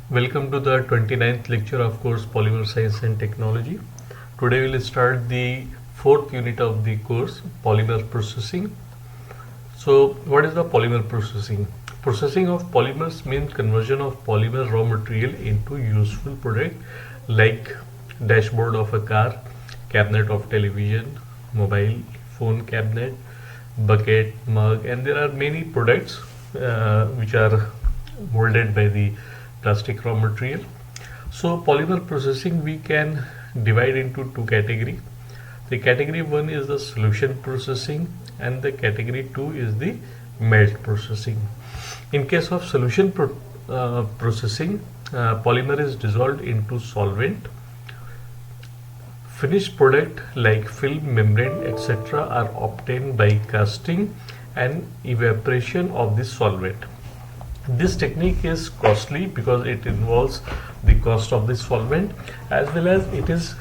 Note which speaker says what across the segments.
Speaker 1: Welcome to the 29th lecture of course Polymer Science and Technology. Today we will start the fourth unit of the course, Polymer Processing. So what is the polymer processing? Processing of polymers means conversion of polymer raw material into useful product like dashboard of a car, cabinet of television, mobile phone cabinet, bucket, mug, and there are many products which are molded by the plastic raw material. So polymer processing we can divide into two categories. The category 1 is the solution processing and the category 2 is the melt processing. In case of solution processing, polymer is dissolved into solvent. Finished product like film, membrane, etc. are obtained by casting and evaporation of the solvent. This technique is costly because it involves the cost of the solvent, as well as it is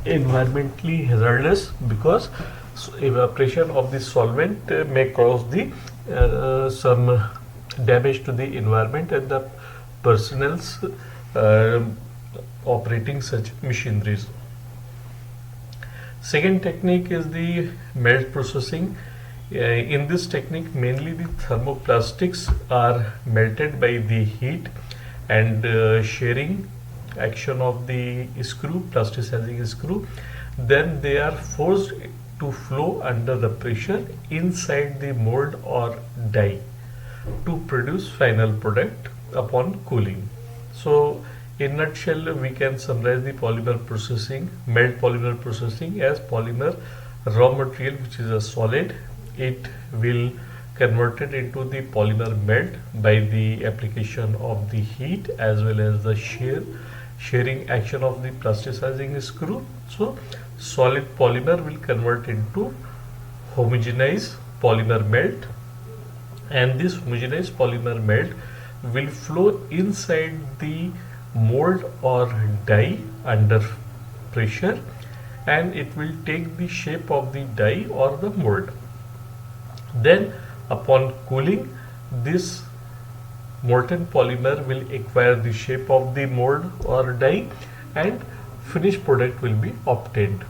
Speaker 1: environmentally hazardous because evaporation of the solvent may cause the some damage to the environment and the personnel's operating such machineries. Second technique is the melt processing. In this technique, mainly the thermoplastics are melted by the heat and shearing action of the screw, plasticizing screw. Then they are forced to flow under the pressure inside the mold or die to produce final product upon cooling. So in nutshell, we can summarize the polymer processing, melt polymer processing as polymer raw material which is a solid. It will converted into the polymer melt by the application of the heat as well as the shearing action of the plasticizing screw. So solid polymer will convert into homogeneous polymer melt, and this homogeneous polymer melt will flow inside the mold or die under pressure, and it will take the shape of the die or the mold. Then upon cooling, this molten polymer will acquire the shape of the mold or die and finished product will be obtained.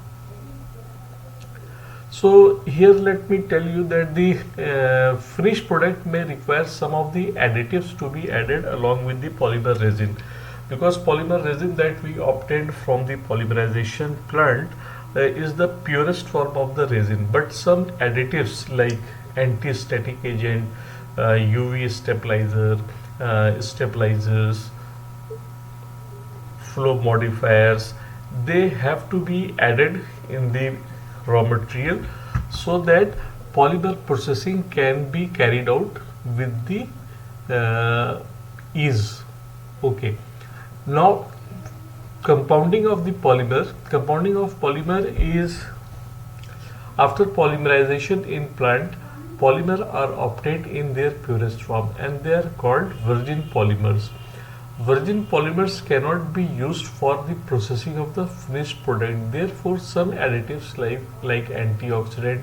Speaker 1: So here let me tell you that the finished product may require some of the additives to be added along with the polymer resin, because polymer resin that we obtained from the polymerization plant is the purest form of the resin, but some additives like anti-static agent, UV stabilizer, stabilizers, flow modifiers, they have to be added in the raw material so that polymer processing can be carried out with the ease. Okay. Now compounding of polymer is after polymerization in plant. Polymer are obtained in their purest form and they are called virgin polymers. Virgin polymers cannot be used for the processing of the finished product. Therefore, some additives like antioxidant,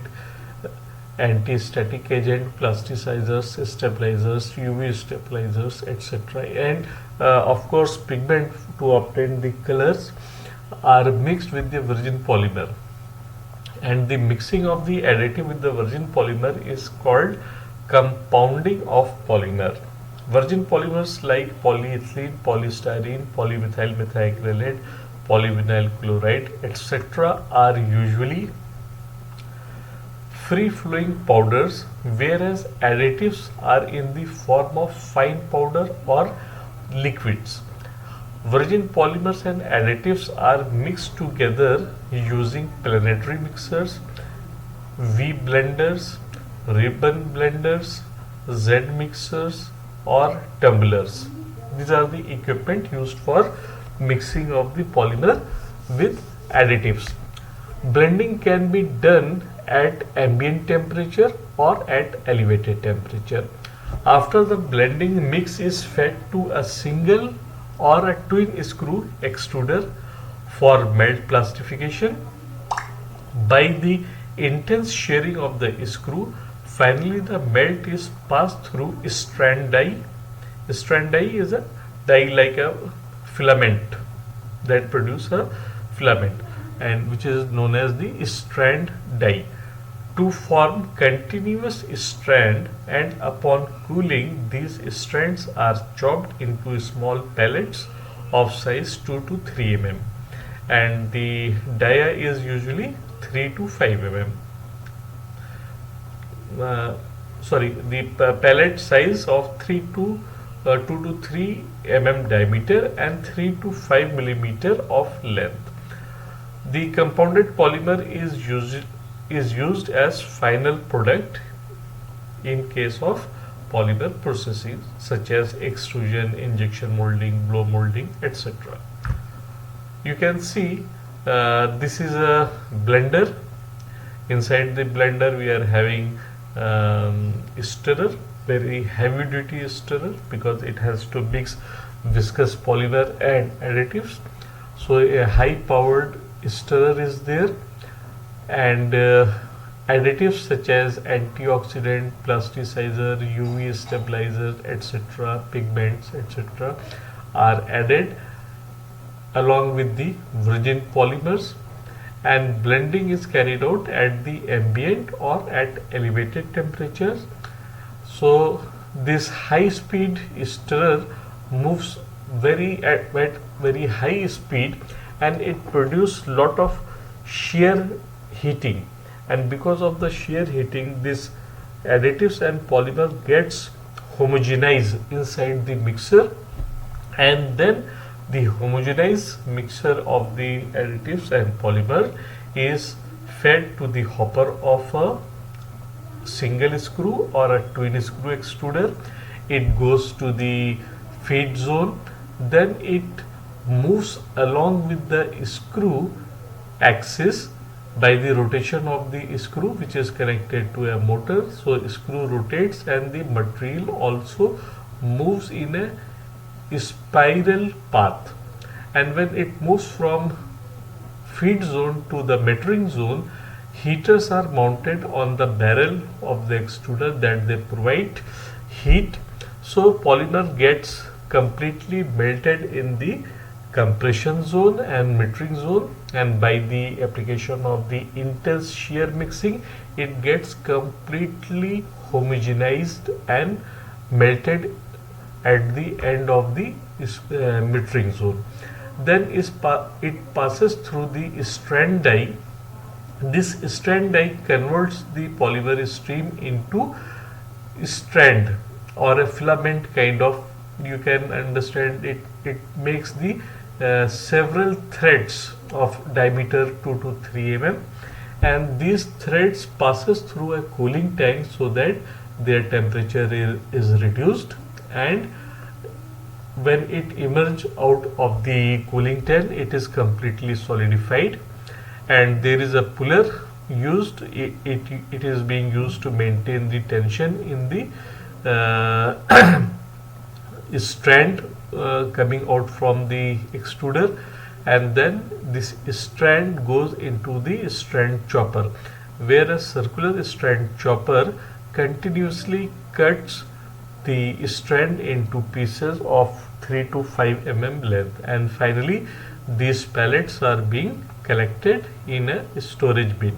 Speaker 1: anti-static agent, plasticizers, stabilizers, UV stabilizers, etc. And of course, pigment to obtain the colors are mixed with the virgin polymer. And the mixing of the additive with the virgin polymer is called compounding of polymer. Virgin polymers like polyethylene, polystyrene, polymethyl methacrylate, polyvinyl chloride, etc. are usually free flowing powders, whereas additives are in the form of fine powder or liquids. Virgin polymers and additives are mixed together using planetary mixers, V blenders, ribbon blenders, Z mixers or tumblers. These are the equipment used for mixing of the polymer with additives. Blending can be done at ambient temperature or at elevated temperature. After the blending, mix is fed to a single or a twin screw extruder for melt plastification. By the intense shearing of the screw, finally the melt is passed through strand die. Strand die is a die like a filament, that produce a filament, and which is known as the strand die. To form continuous strand, and upon cooling these strands are chopped into small pellets of size 2 to 3 mm, and the dia is usually 3 to 5 mm. The pellet size of 2 to 3 mm diameter and 3 to 5 millimeter of length. The compounded polymer is used as final product in case of polymer processing such as extrusion, injection molding, blow molding, etc. You can see this is a blender. Inside the blender we are having stirrer, very heavy duty stirrer, because it has to mix viscous polymer and additives. So a high powered stirrer is there, and additives such as antioxidant, plasticizer, UV stabilizer, etc., pigments, etc., are added along with the virgin polymers, and blending is carried out at the ambient or at elevated temperatures. So this high speed stirrer moves at very high speed, and it produces lot of shear heating, and because of the shear heating this additives and polymer gets homogenized inside the mixer, and then the homogenized mixture of the additives and polymer is fed to the hopper of a single screw or a twin screw extruder. It goes to the feed zone, then it moves along with the screw axis by the rotation of the screw, which is connected to a motor. So screw rotates and the material also moves in a spiral path, and when it moves from feed zone to the metering zone, heaters are mounted on the barrel of the extruder that they provide heat. So polymer gets completely melted in the compression zone and metering zone, and by the application of the intense shear mixing it gets completely homogenized and melted at the end of the metering zone. Then it passes through the strand die. This strand die converts the polymer stream into strand or a filament kind of, you can understand it. It makes the several threads of diameter 2 to 3 mm, and these threads passes through a cooling tank so that their temperature is reduced, and when it emerges out of the cooling tank it is completely solidified, and there is a puller used. It is being used to maintain the tension in the strand coming out from the extruder, and then this strand goes into the strand chopper, where a circular strand chopper continuously cuts the strand into pieces of 3 to 5 mm length, and finally these pellets are being collected in a storage bin.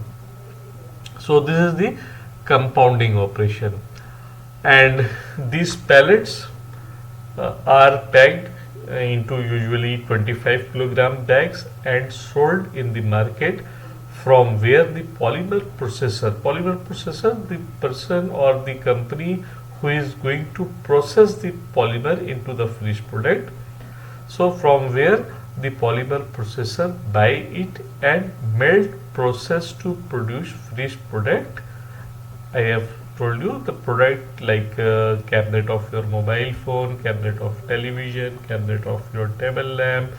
Speaker 1: So this is the compounding operation, and these pellets are packed into usually 25 kilogram bags and sold in the market, from where the polymer processor, the person or the company who is going to process the polymer into the finished product. So from where the polymer processor buy it and melt process to produce finished product. I have told you the product like cabinet of your mobile phone, cabinet of television, cabinet of your table lamp,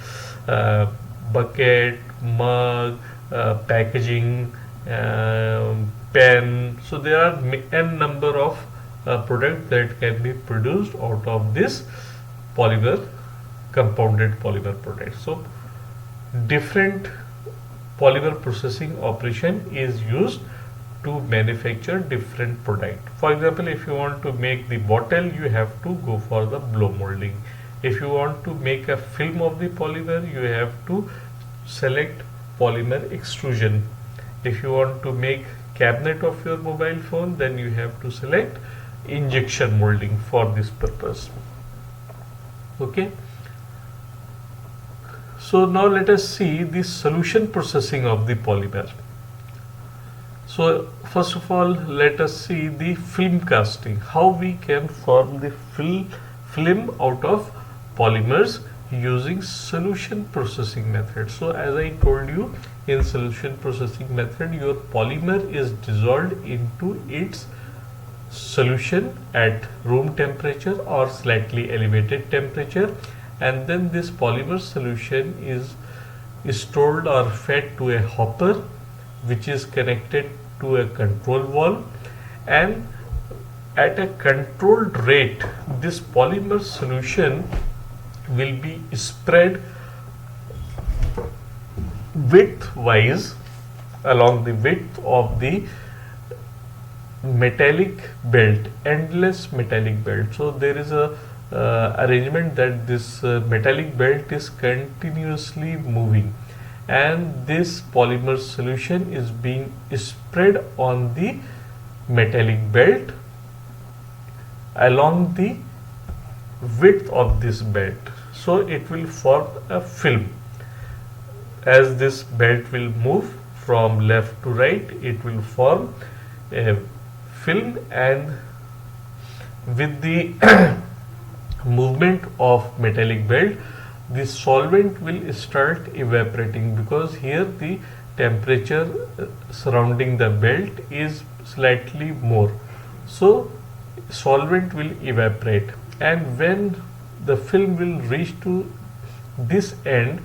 Speaker 1: bucket, mug, packaging, pen. So there are n number of products that can be produced out of this polymer, compounded polymer product. So different polymer processing operation is used to manufacture different product. For example, if you want to make the bottle, you have to go for the blow molding, If you want to make a film of the polymer, you have to select polymer extrusion. If you want to make cabinet of your mobile phone, then you have to select injection molding for this purpose. Okay. So now let us see the solution processing of the polymer. So first of all, let us see the film casting, how we can form the film out of polymers using solution processing method. So as I told you, in solution processing method, your polymer is dissolved into its solution at room temperature or slightly elevated temperature, and then this polymer solution is stored or fed to a hopper which is connected to a control valve, and at a controlled rate this polymer solution will be spread width-wise along the width of the metallic belt, endless metallic belt. So there is a arrangement that this metallic belt is continuously moving, and this polymer solution is being spread on the metallic belt along the width of this belt. So it will form a film. As this belt will move from left to right, it will form a film, and with the movement of metallic belt, the solvent will start evaporating, because here the temperature surrounding the belt is slightly more. So solvent will evaporate, and when the film will reach to this end,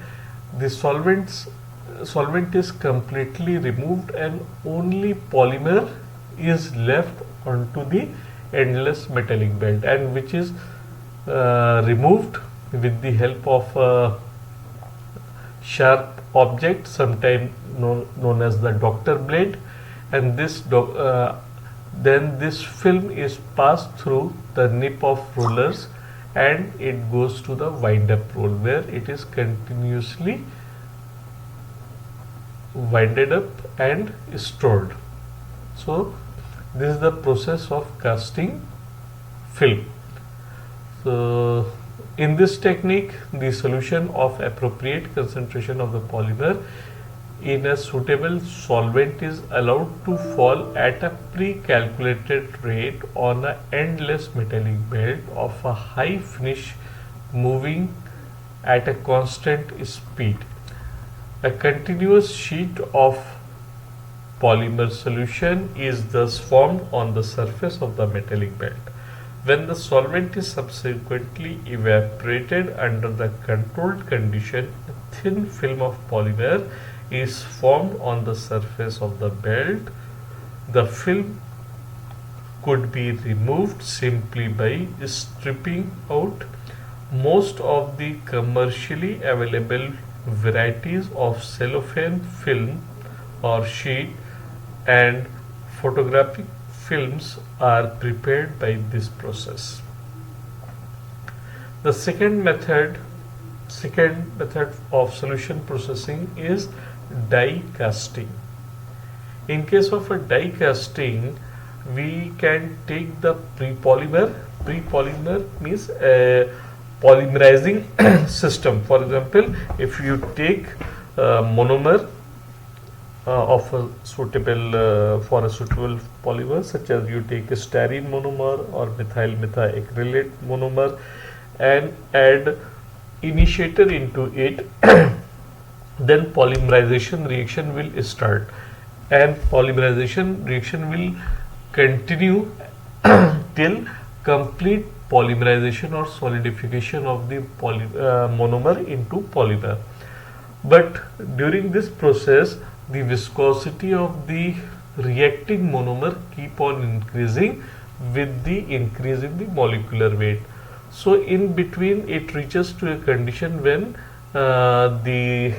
Speaker 1: the solvent is completely removed and only polymer is left onto the endless metallic belt, and which is removed with the help of a sharp object, sometimes known as the doctor blade, and this then this film is passed through the nip of rollers, and it goes to the wind up roll, where it is continuously winded up and stored. So this is the process of casting film. So in this technique, the solution of appropriate concentration of the polymer in a suitable solvent is allowed to fall at a pre-calculated rate on an endless metallic belt of a high finish, moving at a constant speed. A continuous sheet of polymer solution is thus formed on the surface of the metallic belt. When the solvent is subsequently evaporated under the controlled condition, a thin film of polymer is formed on the surface of the belt. The film could be removed simply by stripping out. Most of the commercially available varieties of cellophane film or sheet and photographic films are prepared by this process. The second method of solution processing is die casting. In case of a die casting, we can take the pre-polymer means a polymerizing system. For example, if you take monomer of a suitable for a suitable polymer, such as you take a styrene monomer or methyl methacrylate monomer, and add initiator into it, then polymerization reaction will start, and polymerization reaction will continue till complete polymerization or solidification of the monomer into polymer. But during this process, the viscosity of the reacting monomer keep on increasing with the increase in the molecular weight. So in between, it reaches to a condition when the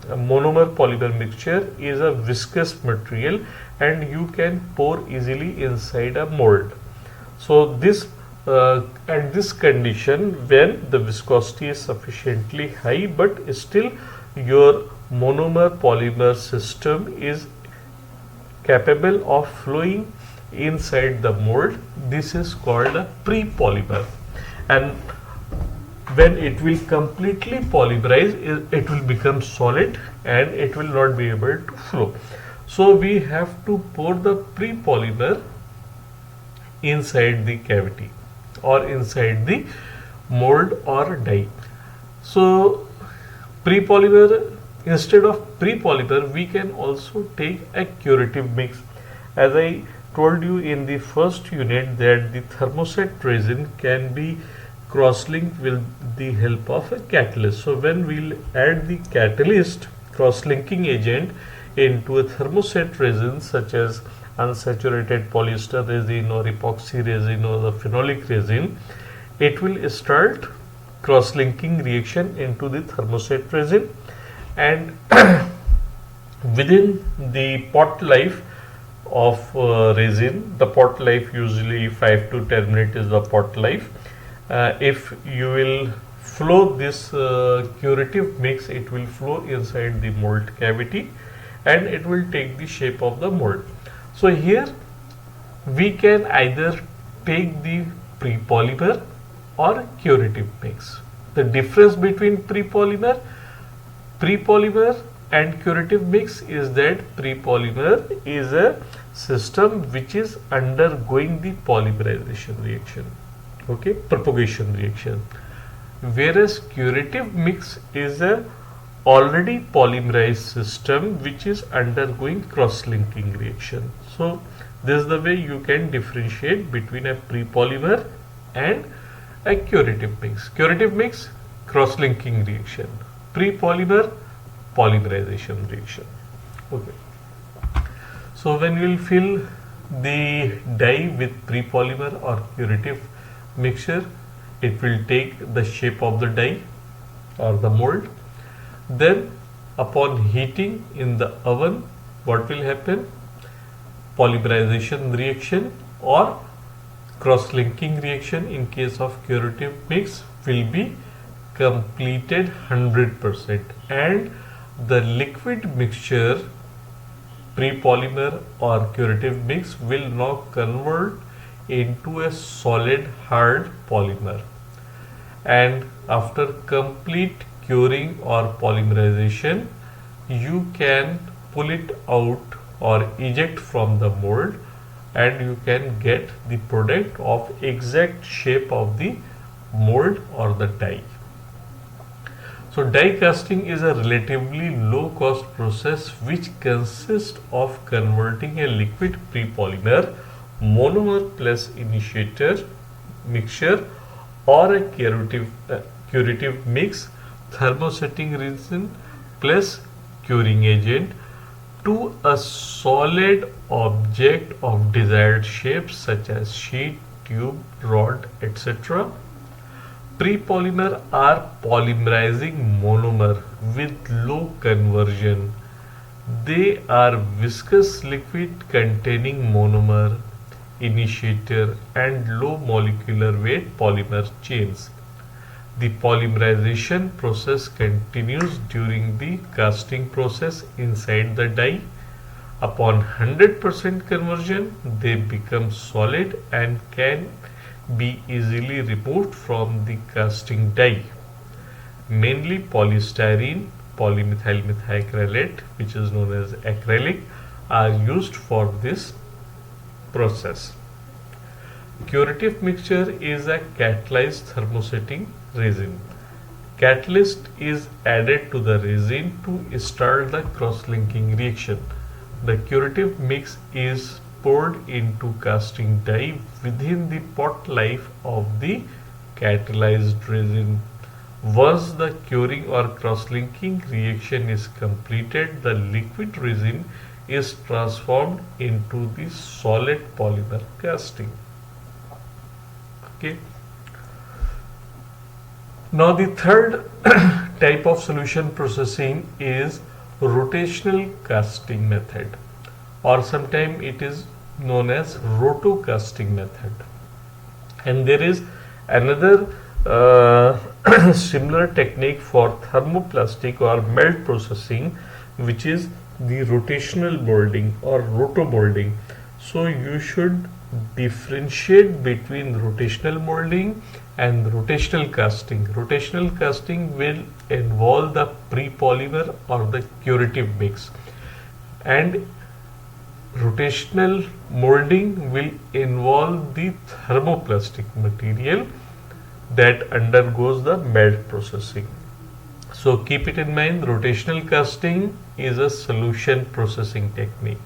Speaker 1: monomer polymer mixture is a viscous material and you can pour easily inside a mold. So this at this condition, when the viscosity is sufficiently high but still your monomer polymer system is capable of flowing inside the mold, this is called a pre-polymer. And when it will completely polymerize, it will become solid and it will not be able to flow. So we have to pour the pre-polymer inside the cavity or inside the mold or die. So pre-polymer, instead of pre-polymer, we can also take a curative mix. As I told you in the first unit that the thermoset resin can be cross-linked with the help of a catalyst. So when we'll add the catalyst cross-linking agent into a thermoset resin such as unsaturated polyester resin or epoxy resin or the phenolic resin, it will start cross-linking reaction into the thermoset resin, and within the pot life of resin, the pot life usually 5 to 10 minutes is the pot life. If you will flow this curative mix, it will flow inside the mold cavity and it will take the shape of the mold. So here we can either take the pre-polymer or curative mix. The difference between pre-polymer and curative mix is that pre-polymer is a system which is undergoing the polymerization reaction, okay, propagation reaction, whereas curative mix is a already polymerized system which is undergoing cross-linking reaction. So this is the way you can differentiate between a pre-polymer and a curative mix. Curative mix, cross-linking reaction. Pre-polymer, polymerization reaction. Okay. So when you will fill the dye with pre-polymer or curative mixture, it will take the shape of the dye or the mold. Then upon heating in the oven, what will happen? Polymerization reaction or cross-linking reaction in case of curative mix will be completed 100%, and the liquid mixture pre-polymer or curative mix will now convert into a solid hard polymer, and after complete curing or polymerization you can pull it out or eject from the mold and you can get the product of exact shape of the mold or the die. So die casting is a relatively low cost process which consists of converting a liquid pre-polymer monomer plus initiator mixture or a curative mix thermosetting resin plus curing agent to a solid object of desired shape such as sheet, tube, rod, etc. Pre-polymer are polymerizing monomer with low conversion. They are viscous liquid containing monomer, initiator and low molecular weight polymer chains. The polymerization process continues during the casting process inside the die. Upon 100% conversion, they become solid and can be easily removed from the casting die. Mainly polystyrene, polymethyl methacrylate, which is known as acrylic, are used for this process. Curative mixture is a catalyzed thermosetting resin. Catalyst is added to the resin to start the cross-linking reaction. The curative mix is poured into casting die within the pot life of the catalyzed resin. Once the curing or cross-linking reaction is completed, the liquid resin is transformed into the solid polymer casting. Okay. Now the third type of solution processing is rotational casting method, or sometimes it is known as roto casting method. And there is another similar technique for thermoplastic or melt processing, which is the rotational molding or rotomolding. So you should differentiate between rotational molding and rotational casting. Rotational casting will involve the pre-polymer or the curative mix, and rotational molding will involve the thermoplastic material that undergoes the melt processing. So keep it in mind, rotational casting is a solution processing technique,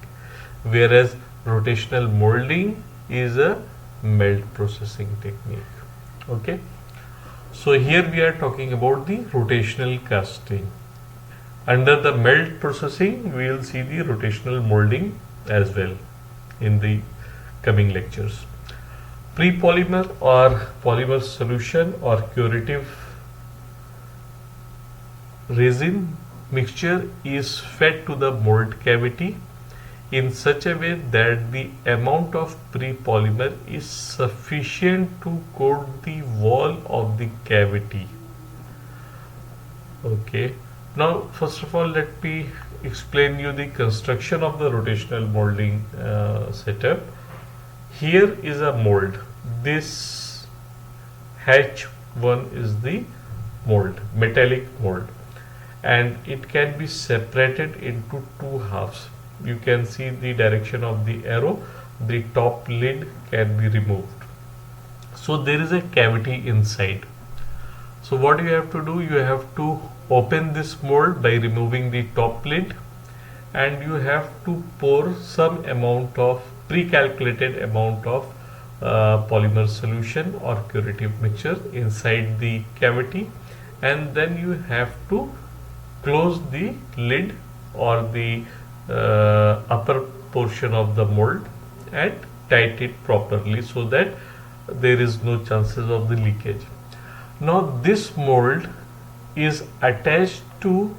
Speaker 1: whereas rotational molding is a melt processing technique. Okay, so here we are talking about the rotational casting. Under the melt processing, we will see the rotational molding as well in the coming lectures. Pre-polymer or polymer solution or curative resin mixture is fed to the mold cavity in such a way that the amount of pre-polymer is sufficient to coat the wall of the cavity. Okay, now first of all let me explain you the construction of the rotational molding setup. Here is a mold. This H1 is the mold, metallic mold, and it can be separated into two halves. You can see the direction of the arrow. The top lid can be removed. So there is a cavity inside. So what you have to do, you have to open this mold by removing the top lid, and you have to pour some amount of pre-calculated amount of polymer solution or curative mixture inside the cavity, and then you have to close the lid or the upper portion of the mold and tight it properly so that there is no chances of the leakage. Now this mold is attached to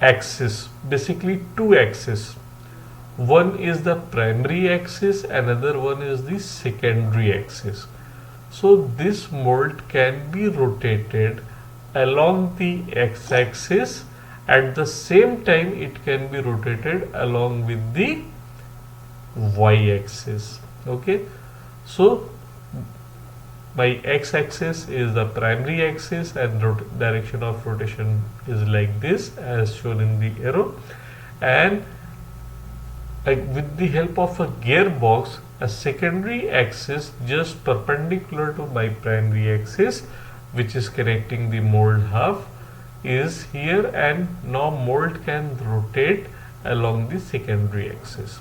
Speaker 1: axis, basically two axes. One is the primary axis, another one is the secondary axis. So this mold can be rotated along the x-axis. At the same time, it can be rotated along with the y-axis. Okay, so my x-axis is the primary axis, and direction of rotation is like this as shown in the arrow, and with the help of a gearbox, a secondary axis just perpendicular to my primary axis, which is connecting the mold half, is here, and now mold can rotate along the secondary axis.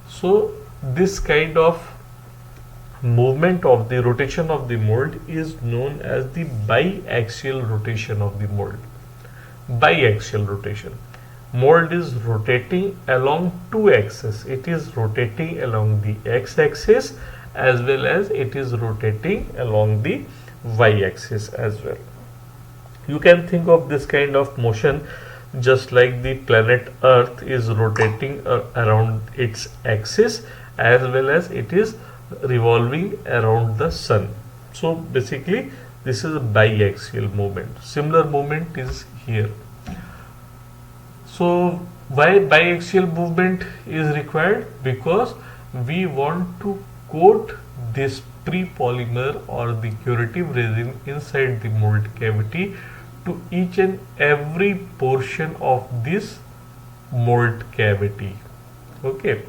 Speaker 1: So this kind of movement of the rotation of the mold is known as the biaxial rotation of the mold. Biaxial rotation. Mold is rotating along two axes. It is rotating along the x-axis as well as it is rotating along the y-axis as well. You can think of this kind of motion just like the planet Earth is rotating around its axis as well as it is revolving around the sun. So basically this is a biaxial movement. Similar movement is here. So why biaxial movement is required? Because we want to coat this pre-polymer or the curative resin inside the mold cavity to each and every portion of this mold cavity. Okay.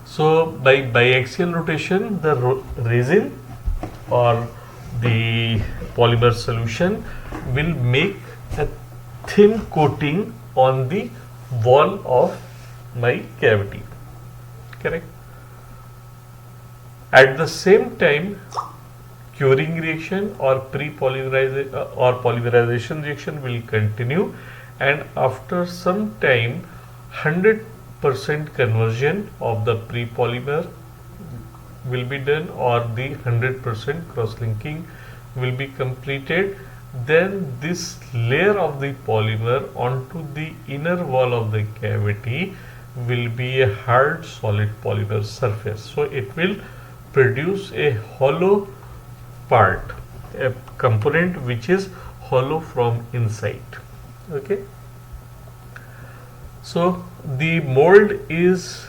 Speaker 1: So by biaxial rotation, the resin or the polymer solution will make a thin coating on the wall of my cavity. Correct. At the same time, curing reaction or polymerization reaction will continue, and after some time 100% conversion of the pre-polymer will be done, or the 100% cross-linking will be completed. Then this layer of the polymer onto the inner wall of the cavity will be a hard solid polymer surface. So it will produce a hollow part, a component which is hollow from inside. Okay, so the mold is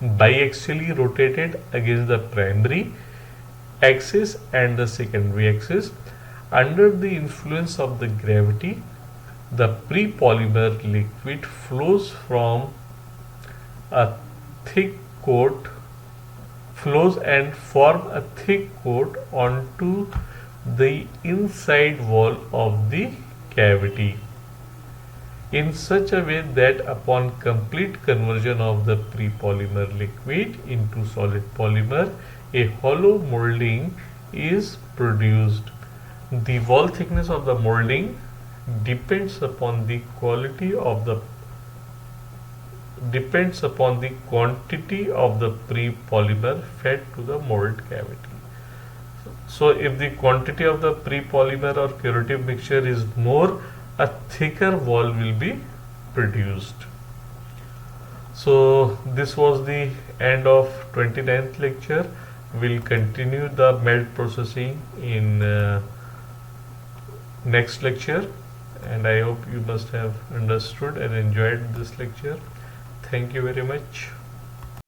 Speaker 1: biaxially rotated against the primary axis and the secondary axis. Under the influence of the gravity, the pre-polymer liquid flows from a thick coat flows and form a thick coat onto the inside wall of the cavity in such a way that upon complete conversion of the pre-polymer liquid into solid polymer, a hollow molding is produced. The wall thickness of the molding depends upon the quantity of the pre-polymer fed to the mold cavity. So if the quantity of the pre-polymer or curative mixture is more, a thicker wall will be produced. So this was the end of 29th lecture. We'll continue the melt processing in next lecture, and I hope you must have understood and enjoyed this lecture. Thank you very much.